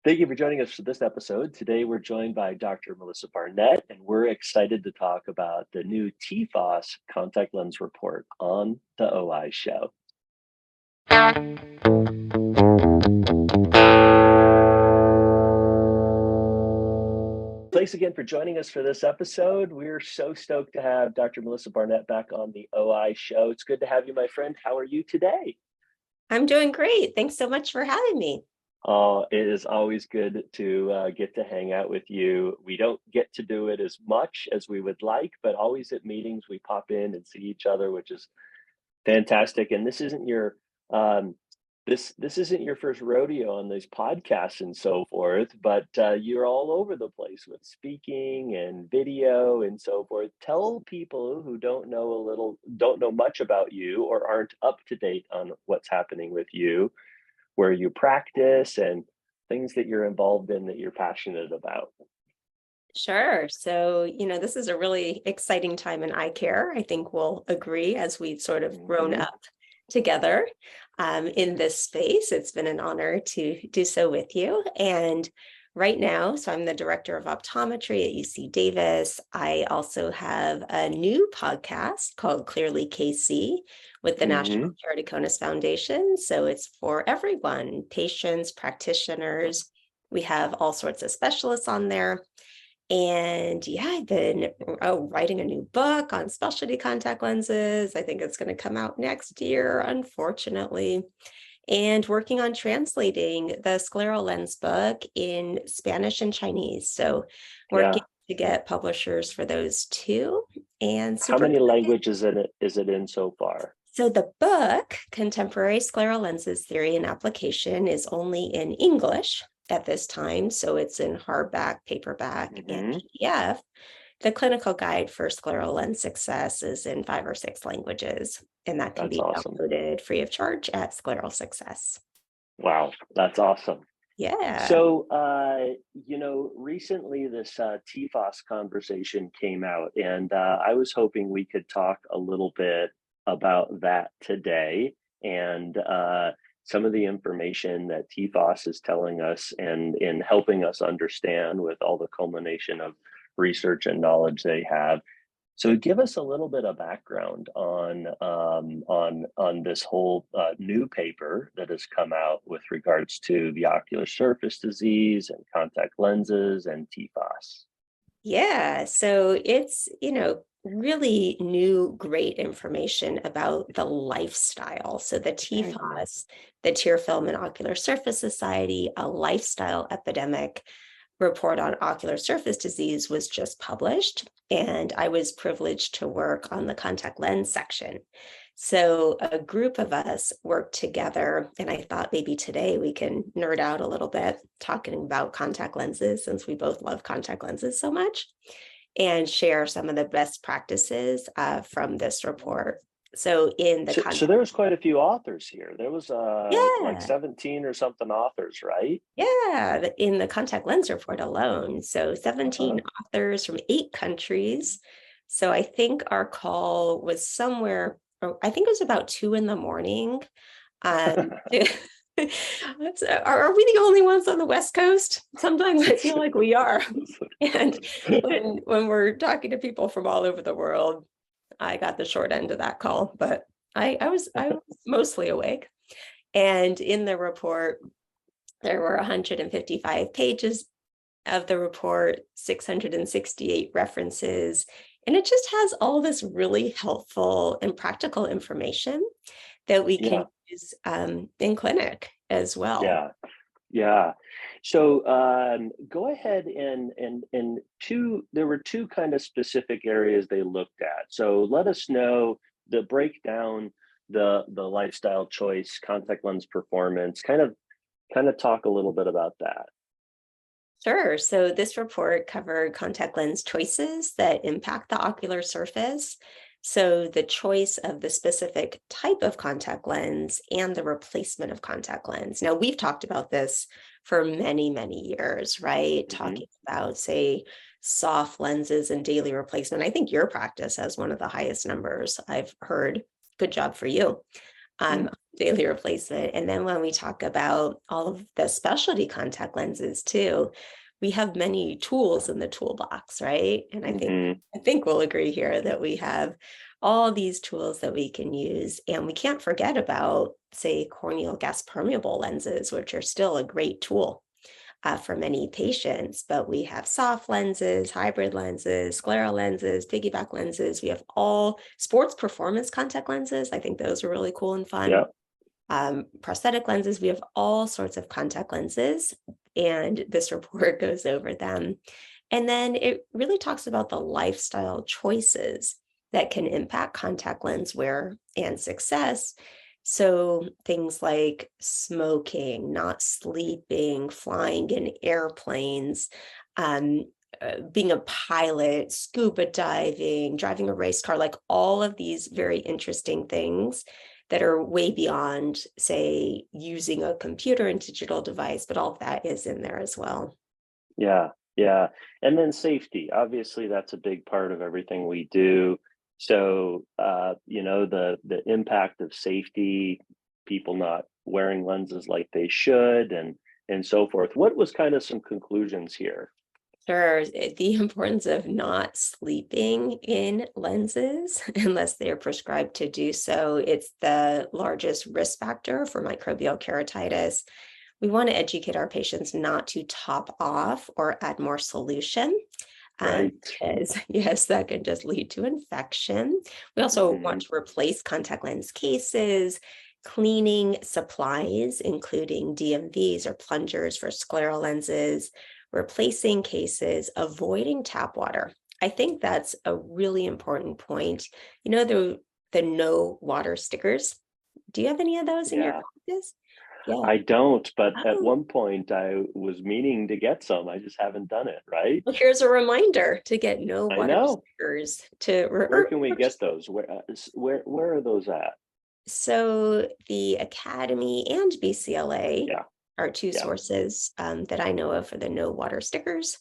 Thank you for joining us for this episode. Today, we're joined by Dr. Melissa Barnett, and we're excited to talk about the new TFOS contact lens report on the OI show. Thanks again for joining us for this episode. We're so stoked to have Dr. Melissa Barnett back on the OI show. It's good to have you, my friend. How are you today? I'm doing great. Thanks so much for having me. It is always good to get to hang out with you. We don't get to do it as much as we would like, but always at meetings we pop in and see each other, which is fantastic. And um, this isn't your first rodeo on these podcasts and so forth, but you're all over the place with speaking and video and so forth. Tell people who don't know much about you or aren't up to date on what's happening with you, where you practice and things that you're involved in that you're passionate about. Sure. So, this is a really exciting time in eye care. I think we'll agree as we've sort of grown Mhm. up together in this space. It's been an honor to do so with you. And right now, so I'm the director of optometry at UC Davis. I also have a new podcast called Clearly KC with the National Mhm. Keratoconus Foundation. So it's for everyone, patients, practitioners. We have all sorts of specialists on there. And yeah, I've been writing a new book on specialty contact lenses. I think it's going to come out next year, unfortunately. And working on translating the scleral lens book in Spanish and Chinese. So working Yeah. to get publishers for those two. And How super many excited. languages is it in so far? So the book, Contemporary Scleral Lenses Theory and Application, is only in English at this time. So it's in hardback, paperback, and Mhm. PDF. The clinical guide for scleral lens success is in 5 or 6 languages, and that can That's be awesome. downloaded free of charge at Scleral Success. Wow, that's awesome. Yeah. So, recently this TFOS conversation came out, and I was hoping we could talk a little bit about that today and some of the information that TFOS is telling us and in helping us understand with all the culmination of research and knowledge they have. So give us a little bit of background on this whole new paper that has come out with regards to the ocular surface disease and contact lenses and TFOS. Yeah. So it's, really new, great information about the lifestyle. So the TFOS, the Tear Film and Ocular Surface Society, a lifestyle epidemic report on ocular surface disease was just published, and I was privileged to work on the contact lens section. So a group of us worked together, and I thought maybe today we can nerd out a little bit talking about contact lenses since we both love contact lenses so much and share some of the best practices from this report. So in the So contact, there was quite a few authors here. There was like yeah, 17 or something authors, right? yeah, in the contact lens report alone. So 17 Uh-huh. authors from 8 countries. So I think our call was somewhere, I think it was about 2 in the morning. Um, are we the only ones on the West Coast? Sometimes I feel like we are. And when we're talking to people from all over the world, I got the short end of that call, but I was mostly awake. And in the report, there were 155 pages of the report, 668 references, and it just has all this really helpful and practical information that we can Yeah, use in clinic as well. yeah. Yeah. So go ahead and there were two kind of specific areas they looked at. So let us know the breakdown, the lifestyle choice, contact lens performance, kind of talk a little bit about that. Sure. So this report covered contact lens choices that impact the ocular surface. So the choice of the specific type of contact lens and the replacement of contact lens. Now, we've talked about this for many, many years, right? Hmm. Talking about, say, soft lenses and daily replacement. I think your practice has one of the highest numbers I've heard. Good job for you. um, Mm, daily replacement. And then when we talk about all of the specialty contact lenses too, we have many tools in the toolbox, right? And mhm. I think we'll agree here that we have all these tools that we can use. And we can't forget about, say, corneal gas permeable lenses, which are still a great tool for many patients. But we have soft lenses, hybrid lenses, scleral lenses, piggyback lenses. We have all sports performance contact lenses. I think those are really cool and fun. Yeah, Prosthetic lenses. We have all sorts of contact lenses, and this report goes over them. And then it really talks about the lifestyle choices that can impact contact lens wear and success. So things like smoking, not sleeping, flying in airplanes, um, being a pilot, scuba diving, driving a race car, like all of these very interesting things that are way beyond, say, using a computer and digital device, but all of that is in there as well. yeah, yeah. And then safety. Obviously, that's a big part of everything we do. So, the impact of safety, people not wearing lenses like they should, and so forth. What was kind of some conclusions here? Sure, the importance of not sleeping in lenses unless they're prescribed to do so. It's the largest risk factor for microbial keratitis. We want to educate our patients not to top off or add more solution. Right. Because yes, that can just lead to infection. We also want Hmm. to replace contact lens cases, cleaning supplies, including DMVs or plungers for scleral lenses, replacing cases, avoiding tap water. I think that's a really important point. You know, the no water stickers. Do you have any of those in your Yeah. practice? Yeah. I don't, but at Oh, one point I was meaning to get some. I just haven't done it, right? well, here's a reminder to get no I water know. stickers to Where can we or get just those? Where are those at? so the Academy and BCLA Yeah, are two yeah, sources that I know of for the no water stickers.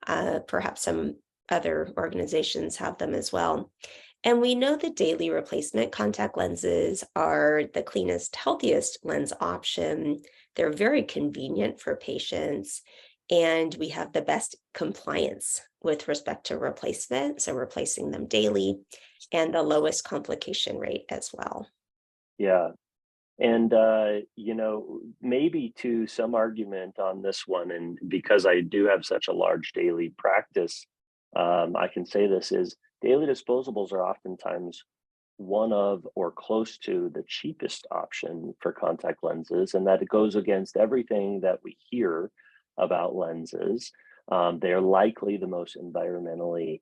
Perhaps some other organizations have them as well. And we know that daily replacement contact lenses are the cleanest, healthiest lens option. They're very convenient for patients, and we have the best compliance with respect to replacement, so replacing them daily, and the lowest complication rate as well. yeah. And maybe to some argument on this one, and because I do have such a large daily practice, I can say this is daily disposables are oftentimes one of or close to the cheapest option for contact lenses, and that it goes against everything that we hear about lenses. They're likely the most environmentally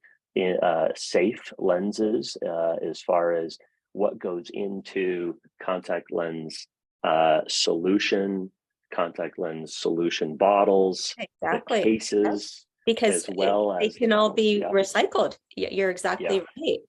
safe lenses as far as what goes into contact lens solution, contact lens solution bottles, the Exactly. Yep. cases, Because as well they as can all be yeah, recycled. You're yeah, exactly right.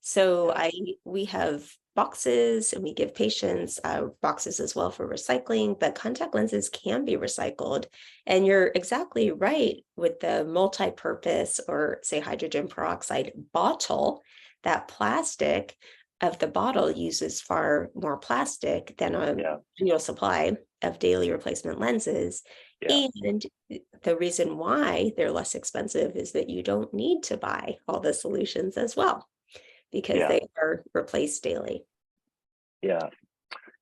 So yeah, we have boxes and we give patients boxes as well for recycling, but contact lenses can be recycled. And you're exactly right with the multi-purpose or say hydrogen peroxide bottle, that plastic of the bottle uses far more plastic than a yeah, real supply of daily replacement lenses. yeah, And the reason why they're less expensive is that you don't need to buy all the solutions as well because yeah, they are replaced daily. yeah.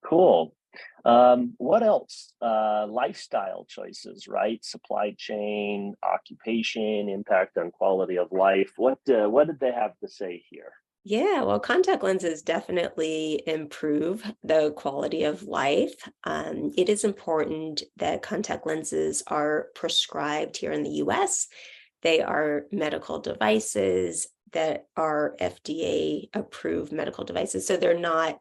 Cool. What else? Lifestyle choices, right? Supply chain, occupation, impact on quality of life. What did they have to say here? Yeah, well, contact lenses definitely improve the quality of life. It is important that contact lenses are prescribed here in the US. They are medical devices that are FDA approved medical devices. So they're not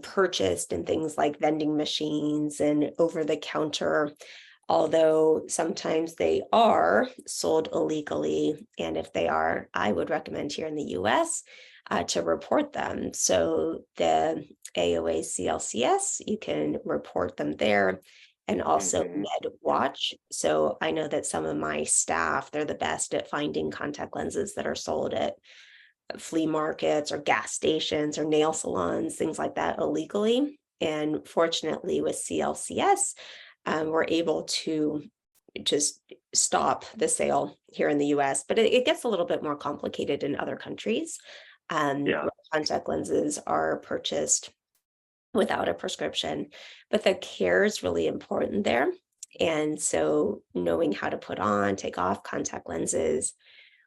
purchased in things like vending machines and over the counter, although sometimes they are sold illegally. And if they are, I would recommend here in the US to report them. So the AOA CLCS, you can report them there, and also Hmm. MedWatch. So I know that some of my staff, they're the best at finding contact lenses that are sold at flea markets or gas stations or nail salons, things like that illegally. And fortunately, with CLCS, we're able to just stop the sale here in the US, but it gets a little bit more complicated in other countries. Yeah. Where contact lenses are purchased without a prescription, but the care is really important there. And so knowing how to put on, take off contact lenses.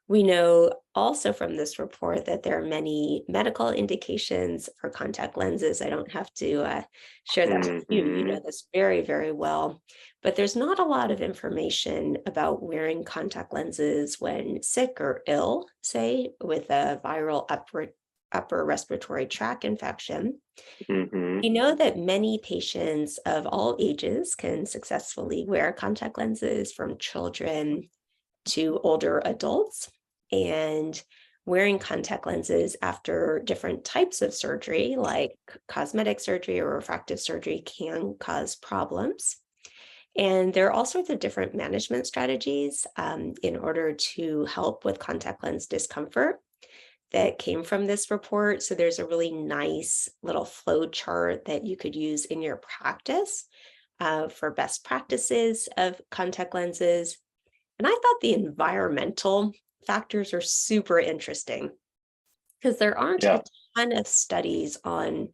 We know also from this report that there are many medical indications for contact lenses. I don't have to share that with you. You Hmm. know this very, very well. But there's not a lot of information about wearing contact lenses when sick or ill, say, with a viral upper respiratory tract infection. Hmm. We know that many patients of all ages can successfully wear contact lenses, from children to older adults. And wearing contact lenses after different types of surgery, like cosmetic surgery or refractive surgery, can cause problems. And there are all sorts of different management strategies in order to help with contact lens discomfort that came from this report. So there's a really nice little flow chart that you could use in your practice for best practices of contact lenses. And I thought the environmental factors are super interesting because there aren't Yeah. a ton of studies on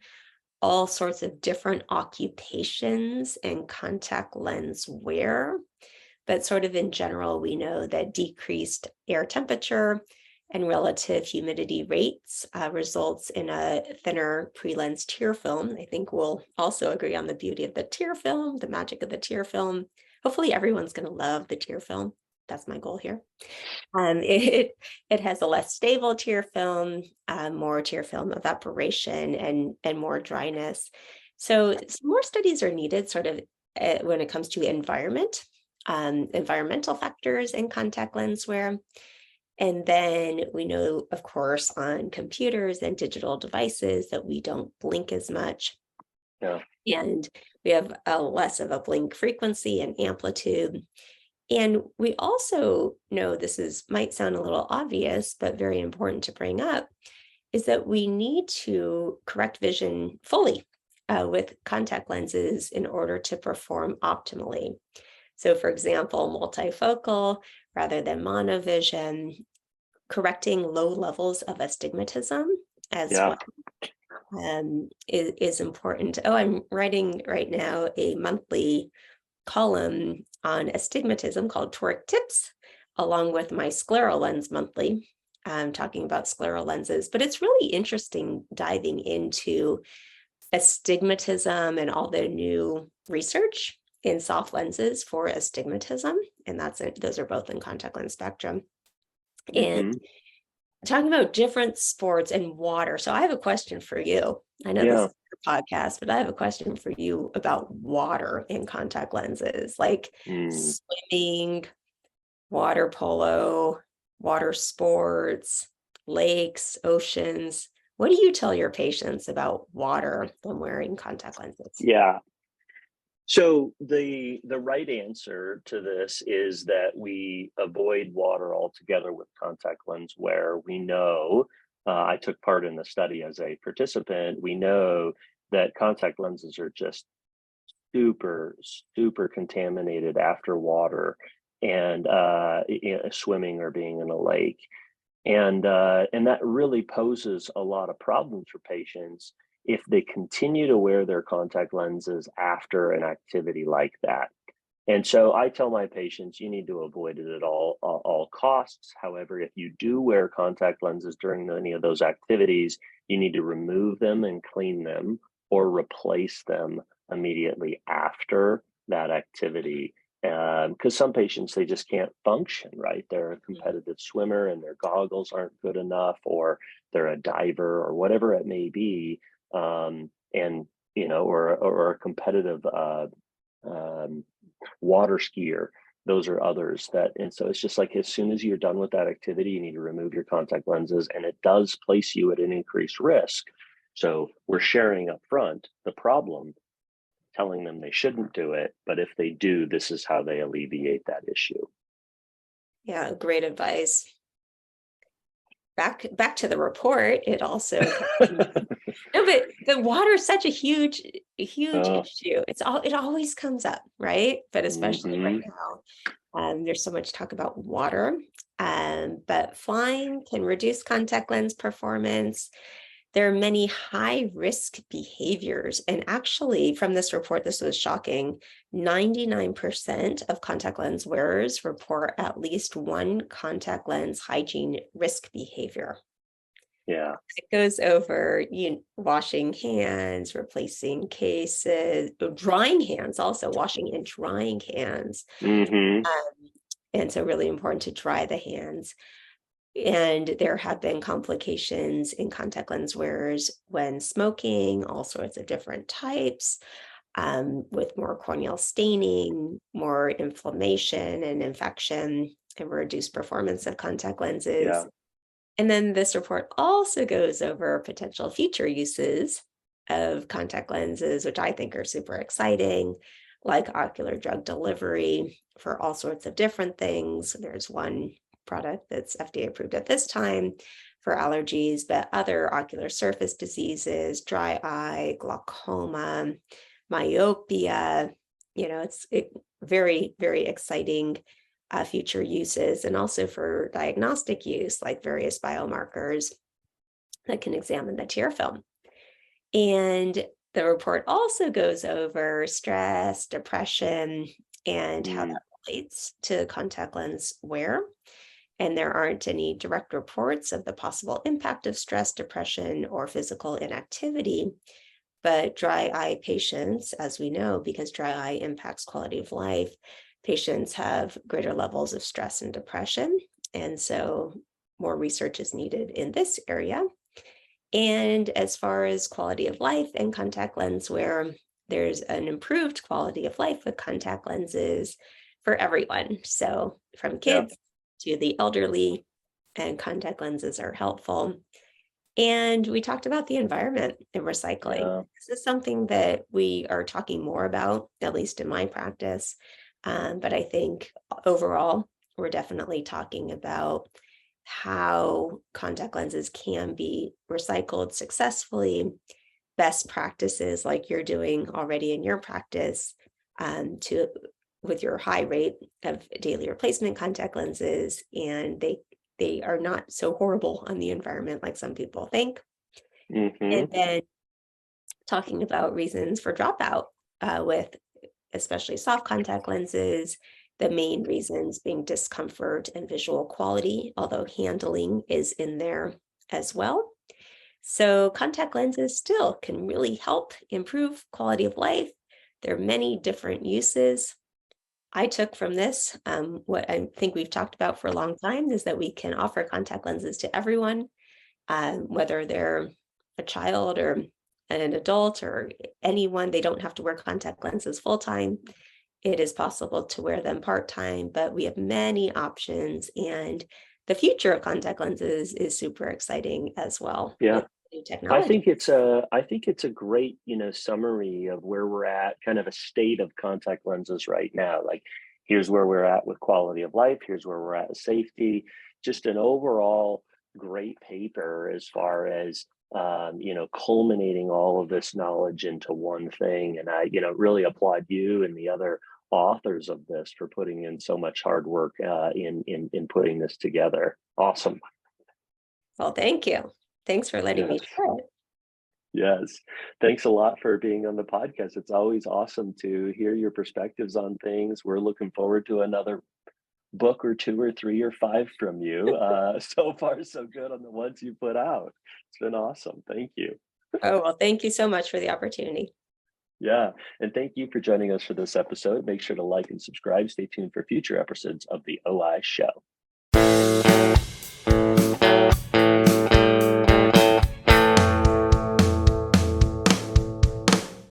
all sorts of different occupations and contact lens wear. But sort of in general, we know that decreased air temperature and relative humidity rates results in a thinner pre-lens tear film. I think we'll also agree on the beauty of the tear film, the magic of the tear film. Hopefully everyone's going to love the tear film. That's my goal here. It has a less stable tear film, more tear film evaporation, and more dryness. So some more studies are needed, sort of when it comes to environmental factors in contact lens wear. And then we know, of course, on computers and digital devices that we don't blink as much. Yeah. And we have a less of a blink frequency and amplitude. And we also know, might sound a little obvious, but very important to bring up, is that we need to correct vision fully with contact lenses in order to perform optimally. So, for example, multifocal rather than monovision, correcting low levels of astigmatism as Yeah. well is important. Oh, I'm writing right now a monthly column on astigmatism called Toric Tips, along with my scleral lens monthly. I'm talking about scleral lenses, but it's really interesting diving into astigmatism and all the new research in soft lenses for astigmatism. And those are both in contact lens spectrum. And Hmm. talking about different sports and water. So I have a question for you. I know this Yeah. is your podcast, but I have a question for you about water in contact lenses, like Mm. swimming, water polo, water sports, lakes, oceans. What do you tell your patients about water when wearing contact lenses? Yeah. So the right answer to this is that we avoid water altogether with contact lens wear. We know, I took part in the study as a participant. We know that contact lenses are just super contaminated after water and swimming or being in a lake. And that really poses a lot of problems for patients if they continue to wear their contact lenses after an activity like that. And so I tell my patients, you need to avoid it at all costs. However, if you do wear contact lenses during any of those activities, you need to remove them and clean them or replace them immediately after that activity. Because some patients, they just can't function, right? They're a competitive swimmer and their goggles aren't good enough, or they're a diver or whatever it may be. And, or a competitive um, water skier. Those are others that, and so it's just like as soon as you're done with that activity, you need to remove your contact lenses, and it does place you at an increased risk. So we're sharing up front the problem, telling them they shouldn't do it, but if they do, this is how they alleviate that issue. Yeah, great advice. back to the report, it also no, but the water is such a huge Oh, issue. It always comes up, right? But especially right hmm. now, there's so much talk about water. But flying can reduce contact lens performance. There are many high risk behaviors. And actually, from this report, this was shocking, 99% of contact lens wearers report at least one contact lens hygiene risk behavior. Yeah. It goes over washing hands, replacing cases, drying hands, also washing and drying hands. Hmm. Um, and so really important to dry the hands. And there have been complications in contact lens wearers when smoking, all sorts of different types, with more corneal staining, more inflammation and infection, and reduced performance of contact lenses. Yeah. And then this report also goes over potential future uses of contact lenses, which I think are super exciting, like ocular drug delivery for all sorts of different things. There's one product that's FDA approved at this time for allergies, but other ocular surface diseases, dry eye, glaucoma, myopia, it's very, very exciting future uses, and also for diagnostic use, like various biomarkers that can examine the tear film. And the report also goes over stress, depression, and how Mm. that relates to contact lens wear. And there aren't any direct reports of the possible impact of stress, depression, or physical inactivity. But dry eye patients, as we know, because dry eye impacts quality of life, patients have greater levels of stress and depression. And so more research is needed in this area. And as far as quality of life and contact lens wear, there's an improved quality of life with contact lenses for everyone. So from Yeah. kids to the elderly, and contact lenses are helpful. And we talked about the environment and recycling. Yeah. This is something that we are talking more about, at least in my practice. But I think overall, we're definitely talking about how contact lenses can be recycled successfully, best practices like you're doing already in your practice, to with your high rate of daily replacement contact lenses, and they are not so horrible on the environment like some people think. And Hmm. then talking about reasons for dropout, with especially soft contact lenses, the main reasons being discomfort and visual quality, although handling is in there as well. So contact lenses still can really help improve quality of life. There are many different uses. I took from this, what I think we've talked about for a long time, is that we can offer contact lenses to everyone, whether they're a child or an adult or anyone. They don't have to wear contact lenses full time. It is possible to wear them part time, but we have many options, and the future of contact lenses is super exciting as well Yeah. with new technology. I think it's a great, summary of where we're at, kind of a state of contact lenses right now. Like, here's where we're at with quality of life, here's where we're at with safety. Just an overall great paper as far as culminating all of this knowledge into one thing. And I, really applaud you and the other authors of this for putting in so much hard work in putting this together. Awesome. Well, thank you. Thanks for letting me Yes. share it. Yes. Thanks a lot for being on the podcast. It's always awesome to hear your perspectives on things. We're looking forward to another book or two or three or five from you. So far, so good on the ones you put out. It's been awesome. Thank you. Oh, well, thank you so much for the opportunity. Yeah. And thank you for joining us for this episode. Make sure to like and subscribe. Stay tuned for future episodes of The OI Show.